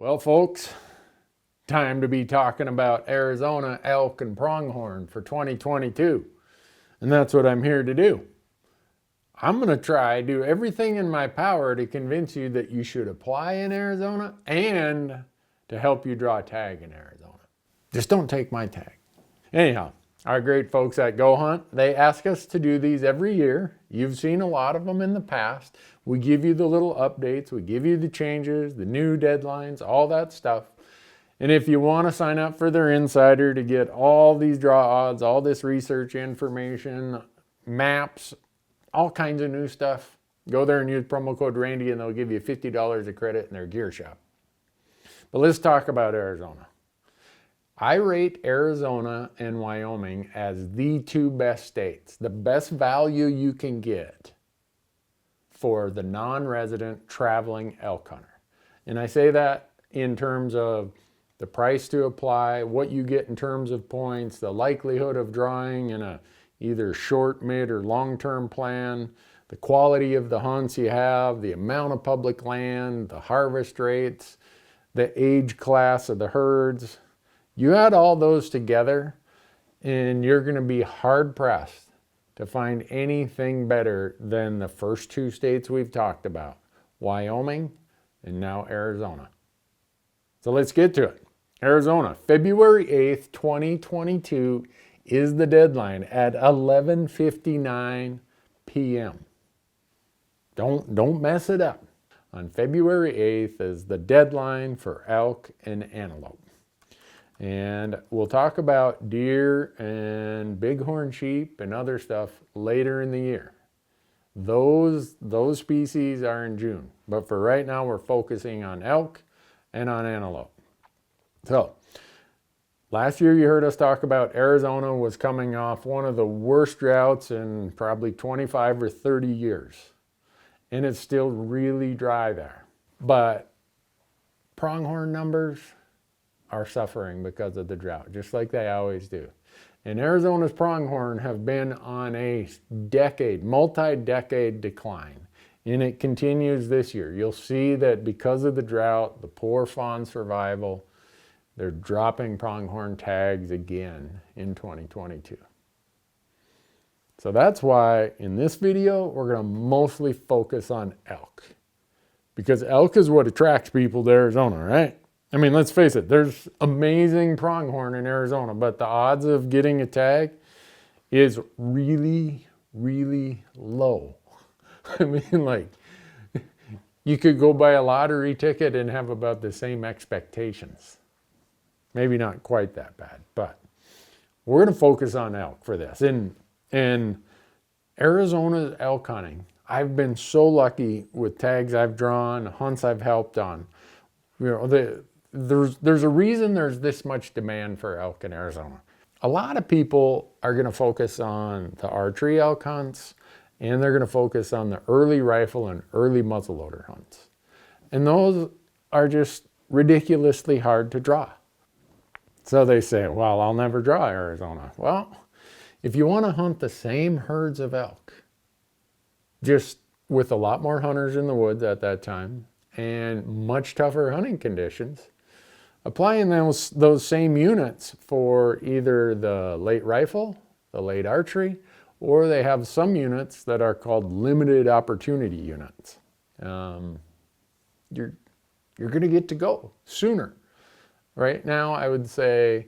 Well, folks, time to be talking about Arizona elk and pronghorn for 2022. And that's what I'm here to do. I'm going to do everything in my power to convince you that you should apply in Arizona and to help you draw a tag in Arizona. Just don't take my tag. Anyhow, our great folks at Go Hunt, they ask us to do these every year. You've seen a lot of them in the past. We give you the little updates, we give you the changes, the new deadlines, all that stuff. And if you want to sign up for their insider to get all these draw odds, all this research information, maps, all kinds of new stuff, go there and use promo code Randy and they'll give you $50 of credit in their gear shop. But let's talk about Arizona. I rate Arizona and Wyoming as the two best states, the best value you can get for the non-resident traveling elk hunter. And I say that in terms of the price to apply, what you get in terms of points, the likelihood of drawing in a either short, mid, or long-term plan, the quality of the hunts you have, the amount of public land, the harvest rates, the age class of the herds. You add all those together and you're going to be hard-pressed to find anything better than the first two states we've talked about, Wyoming and now Arizona. So let's get to it. Arizona, February 8th, 2022 is the deadline at 11:59 p.m. Don't mess it up. On February 8th is the deadline for elk and antelope. And we'll talk about deer and bighorn sheep and other stuff later in the year. Those species are in June. But for right now, we're focusing on elk and on antelope. So, last year you heard us talk about Arizona was coming off one of the worst droughts in probably 25 or 30 years. And it's still really dry there. But pronghorn numbers are suffering because of the drought, just like they always do. And Arizona's pronghorn have been on a multi-decade decline. And it continues this year. You'll see that because of the drought, the poor fawn survival, they're dropping pronghorn tags again in 2022. So that's why in this video, we're going to mostly focus on elk. Because elk is what attracts people to Arizona, right? I mean, let's face it, there's amazing pronghorn in Arizona, but the odds of getting a tag is really, really low. I mean, like, you could go buy a lottery ticket and have about the same expectations. Maybe not quite that bad, but we're going to focus on elk for this. And Arizona's elk hunting, I've been so lucky with tags I've drawn, hunts I've helped on. You know, there's a reason there's this much demand for elk in Arizona. A lot of people are going to focus on the archery elk hunts, and they're going to focus on the early rifle and early muzzleloader hunts. And those are just ridiculously hard to draw. So they say, well, I'll never draw Arizona. Well, if you want to hunt the same herds of elk, just with a lot more hunters in the woods at that time and much tougher hunting conditions, applying those same units for either the late rifle, the late archery, or they have some units that are called limited opportunity units. You're going to get to go sooner. Right now, I would say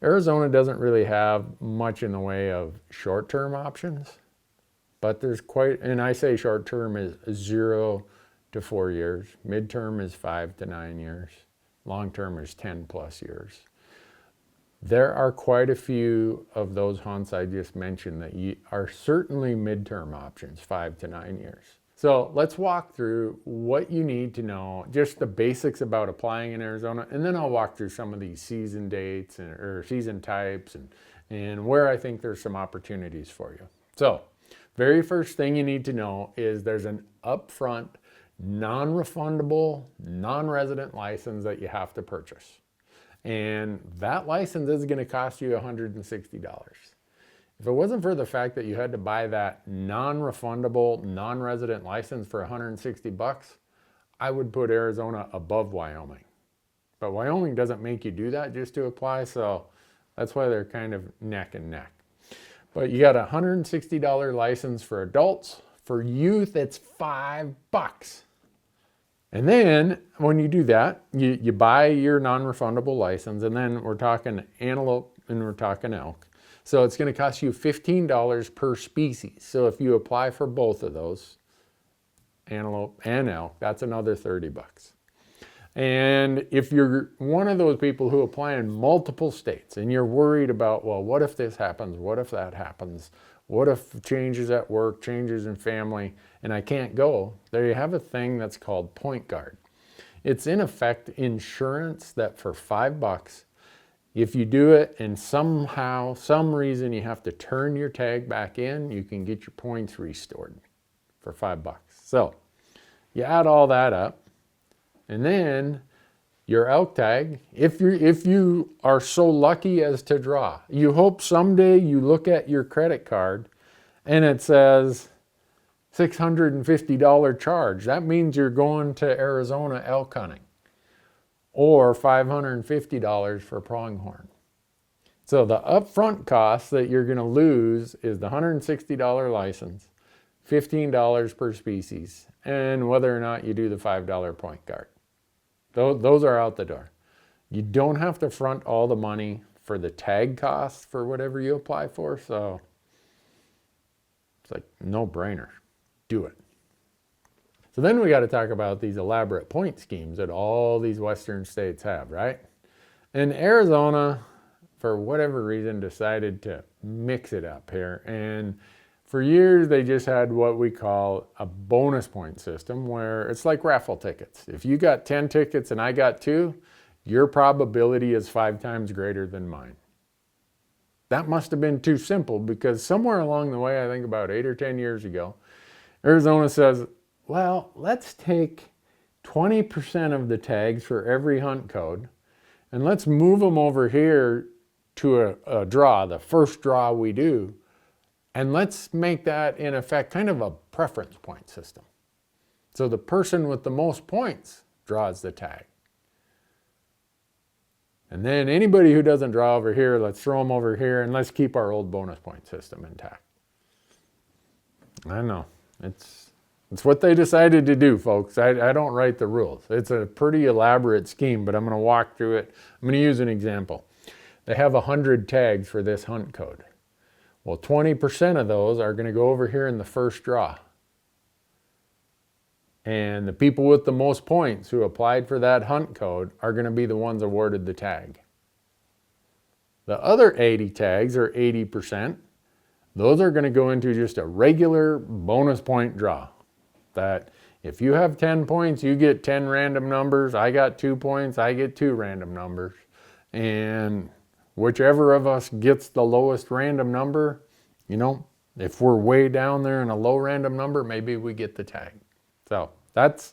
Arizona doesn't really have much in the way of short-term options, but there's and I say short-term is 0 to 4 years. Mid-term is 5 to 9 years. Long-term is 10 plus years. There are quite a few of those hunts I just mentioned that are certainly mid-term options, 5 to 9 years. So let's walk through what you need to know, just the basics about applying in Arizona, and then I'll walk through some of these season dates or season types and where I think there's some opportunities for you. So, very first thing you need to know is there's an upfront, non-refundable, non-resident license that you have to purchase. And that license is going to cost you $160. If it wasn't for the fact that you had to buy that non-refundable, non-resident license for $160, I would put Arizona above Wyoming. But Wyoming doesn't make you do that just to apply, so that's why they're kind of neck and neck. But you got a $160 license for adults. For youth, it's $5. And then when you do that, you buy your non-refundable license, and then we're talking antelope and we're talking elk. So it's going to cost you $15 per species. So if you apply for both of those, antelope and elk, that's another $30. And if you're one of those people who apply in multiple states and you're worried about, well, what if this happens? What if that happens? What if changes at work, changes in family, and I can't go? There you have a thing that's called Point Guard. It's in effect insurance that for $5, if you do it and somehow, some reason you have to turn your tag back in, you can get your points restored for $5. So you add all that up, and then your elk tag, if you are so lucky as to draw, you hope someday you look at your credit card and it says $650 charge. That means you're going to Arizona elk hunting, or $550 for pronghorn. So the upfront cost that you're going to lose is the $160 license, $15 per species, and whether or not you do the $5 point guard. Those are out the door. You don't have to front all the money for the tag costs for whatever you apply for, so it's like no brainer. Do it. So then we got to talk about these elaborate point schemes that all these western states have, right? And Arizona, for whatever reason, decided to mix it up here. And for years, they just had what we call a bonus point system, where it's like raffle tickets. If you got 10 tickets and I got 2, your probability is 5 times greater than mine. That must have been too simple, because somewhere along the way, I think about 8 or 10 years ago, Arizona says, well, let's take 20% of the tags for every hunt code, and let's move them over here to a draw, the first draw we do, and let's make that, in effect, kind of a preference point system. So the person with the most points draws the tag. And then anybody who doesn't draw over here, let's throw them over here, and let's keep our old bonus point system intact. I know, it's what they decided to do, folks. I don't write the rules. It's a pretty elaborate scheme, but I'm going to walk through it. I'm going to use an example. They have 100 tags for this hunt code. Well, 20% of those are going to go over here in the first draw. And the people with the most points who applied for that hunt code are going to be the ones awarded the tag. The other 80 tags, or 80%, those are going to go into just a regular bonus point draw. That if you have 10 points, you get 10 random numbers. I got 2 points, I get 2 random numbers. And whichever of us gets the lowest random number, you know, if we're way down there in a low random number, maybe we get the tag. So that's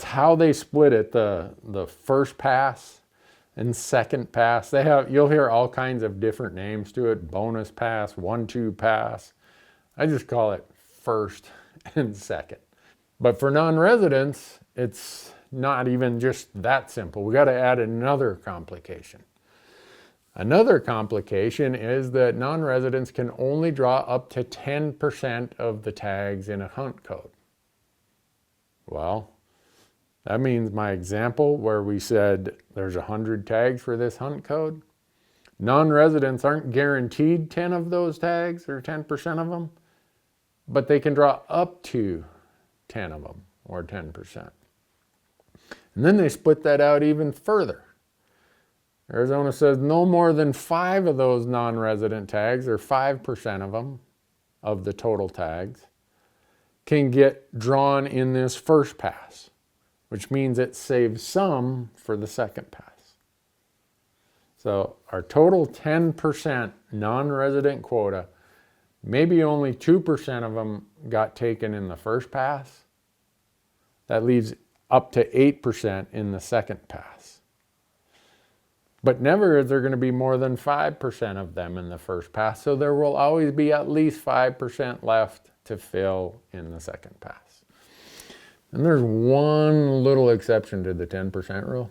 how they split it, the first pass and second pass. You'll hear all kinds of different names to it: bonus pass, 1-2 pass. I just call it first and second. But for non-residents, it's not even just that simple. We got to add another complication. Another complication is that non-residents can only draw up to 10% of the tags in a hunt code. Well, that means my example where we said there's 100 tags for this hunt code. Non-residents aren't guaranteed 10 of those tags, or 10% of them, but they can draw up to 10 of them, or 10%. And then they split that out even further. Arizona says no more than 5 of those non-resident tags, or 5% of them, of the total tags, can get drawn in this first pass, which means it saves some for the second pass. So our total 10% non-resident quota, maybe only 2% of them got taken in the first pass. That leaves up to 8% in the second pass. But never is there going to be more than 5% of them in the first pass, so there will always be at least 5% left to fill in the second pass. And there's one little exception to the 10% rule.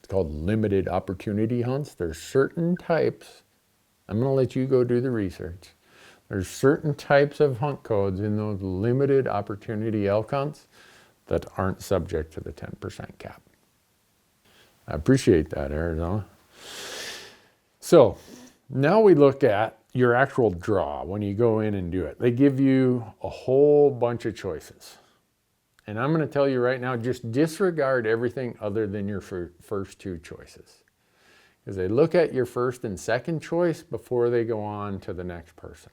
called limited opportunity hunts. There's certain types, I'm going to let you go do the research. There's certain types of hunt codes in those limited opportunity elk hunts that aren't subject to the 10% cap. I appreciate that, Arizona. So now we look at your actual draw when you go in and do it. They give you a whole bunch of choices. And I'm going to tell you right now, just disregard everything other than your first two choices. Because they look at your first and second choice before they go on to the next person.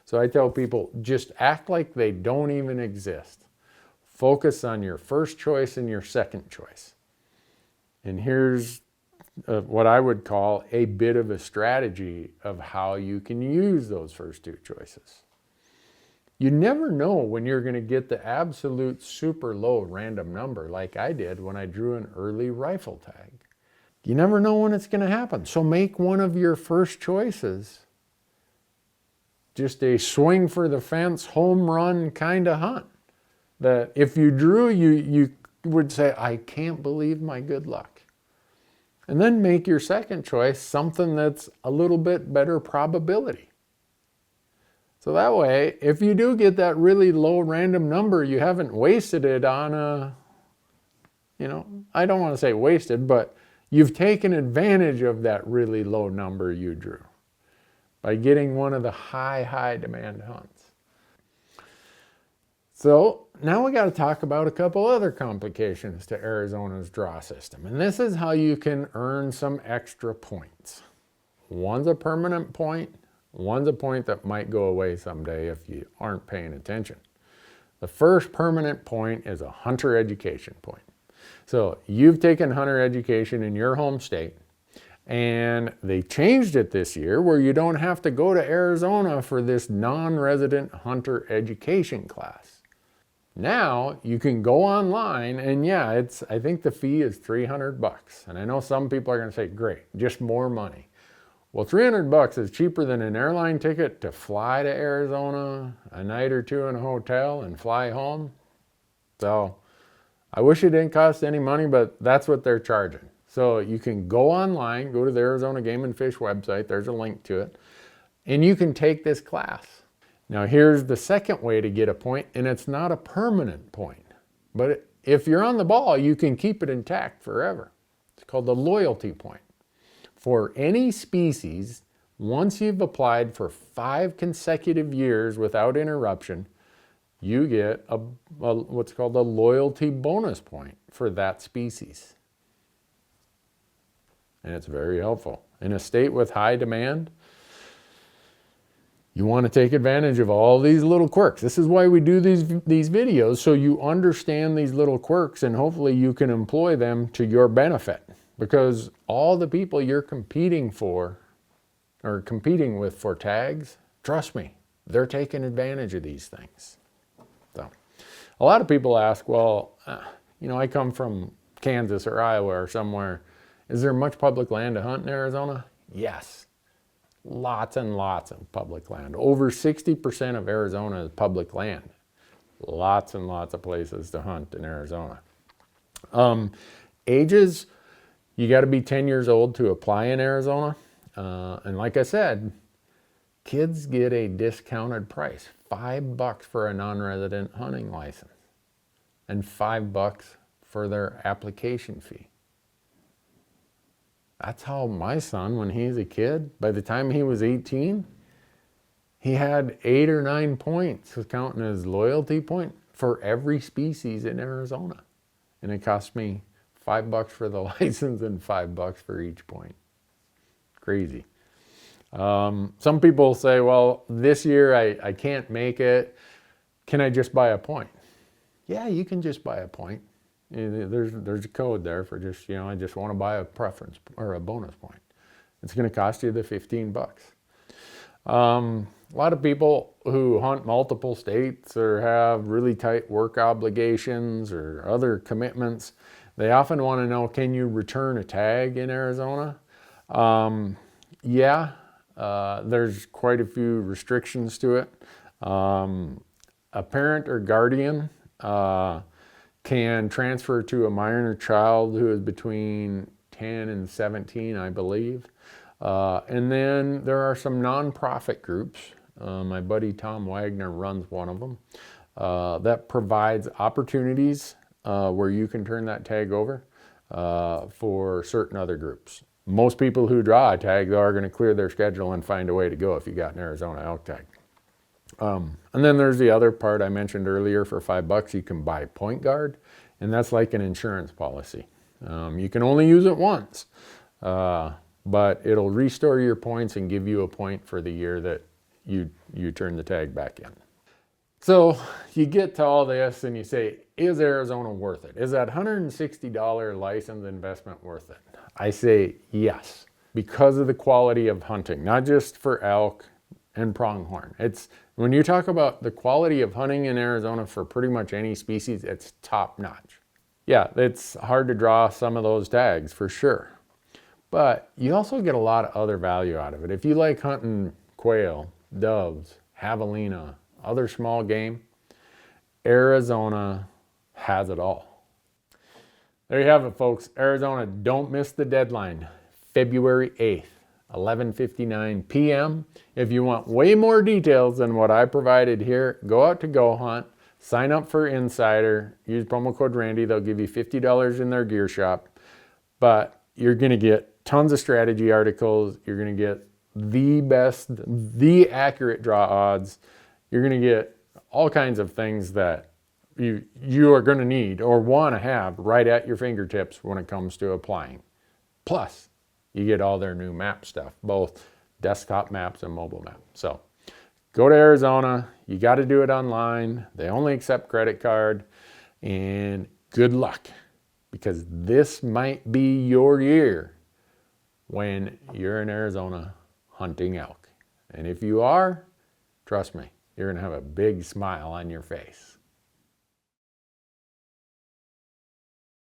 So I tell people, just act like they don't even exist. Focus on your first choice and your second choice. And here's what I would call a bit of a strategy of how you can use those first two choices. You never know when you're going to get the absolute super low random number like I did when I drew an early rifle tag. You never know when it's going to happen. So make one of your first choices just a swing for the fence, home run kind of hunt. That if you drew, you would say, I can't believe my good luck. And then make your second choice something that's a little bit better probability. So that way, if you do get that really low random number, you haven't wasted it on a, I don't want to say wasted, but you've taken advantage of that really low number you drew by getting one of the high demand hunts. So now we got to talk about a couple other complications to Arizona's draw system. And this is how you can earn some extra points. One's a permanent point. One's a point that might go away someday if you aren't paying attention. The first permanent point is a hunter education point. So you've taken hunter education in your home state, and they changed it this year where you don't have to go to Arizona for this non-resident hunter education class. Now you can go online, and yeah, I think the fee is $300. And I know some people are going to say, great, just more money. Well, $300 is cheaper than an airline ticket to fly to Arizona, a night or two in a hotel, and fly home. So I wish it didn't cost any money, but that's what they're charging. So you can go online, go to the Arizona Game and Fish website, there's a link to it, and you can take this class. Now here's the second way to get a point, and it's not a permanent point. But if you're on the ball, you can keep it intact forever. It's called the loyalty point. For any species, once you've applied for 5 consecutive years without interruption, you get what's called a loyalty bonus point for that species. And it's very helpful. In a state with high demand, you want to take advantage of all these little quirks. This is why we do these videos, so you understand these little quirks and hopefully you can employ them to your benefit. Because all the people you're competing with for tags, trust me, they're taking advantage of these things. So a lot of people ask, well, I come from Kansas or Iowa or somewhere. Is there much public land to hunt in Arizona? Yes. Lots and lots of public land. Over 60% of Arizona is public land. Lots and lots of places to hunt in Arizona. Ages, you got to be 10 years old to apply in Arizona. And like I said, kids get a discounted price. $5 for a non-resident hunting license and $5 for their application fee. That's how my son, when he was a kid, by the time he was 18, he had 8 or 9 points, counting as loyalty point for every species in Arizona. And it cost me $5 for the license and $5 for each point. Crazy. Some people say, well, this year I can't make it. Can I just buy a point? Yeah, you can just buy a point. There's a code there for just, I just want to buy a preference or a bonus point. It's going to cost you the $15. A lot of people who hunt multiple states or have really tight work obligations or other commitments, they often want to know, can you return a tag in Arizona? There's quite a few restrictions to it. A parent or guardian can transfer to a minor child who is between 10 and 17, I believe. And then there are some nonprofit groups. My buddy Tom Wagner runs one of them that provides opportunities where you can turn that tag over for certain other groups. Most people who draw a tag are going to clear their schedule and find a way to go if you got an Arizona elk tag. And then there's the other part I mentioned earlier. For $5 you can buy Point Guard, and that's like an insurance policy. You can only use it once, but it'll restore your points and give you a point for the year that you turn the tag back in. So you get to all this and you say, is Arizona worth it? Is that $160 license investment worth it? I say yes, because of the quality of hunting, not just for elk and pronghorn. It's when you talk about the quality of hunting in Arizona for pretty much any species, it's top notch. Yeah, it's hard to draw some of those tags for sure, but you also get a lot of other value out of it. If you like hunting quail, doves, javelina, other small game, Arizona has it all. There you have it, folks. Arizona, don't miss the deadline, February 8th. 11:59 p.m. If you want way more details than what I provided here, go out to Go Hunt, sign up for Insider, use promo code Randy. They'll give you $50 in their gear shop. But you're going to get tons of strategy articles. You're going to get the best, the accurate draw odds. You're going to get all kinds of things that you are going to need or want to have right at your fingertips when it comes to applying. Plus, you get all their new map stuff, both desktop maps and mobile maps. So go to Arizona. You got to do it online. They only accept credit card. And good luck, because this might be your year when you're in Arizona hunting elk. And if you are, trust me, you're going to have a big smile on your face.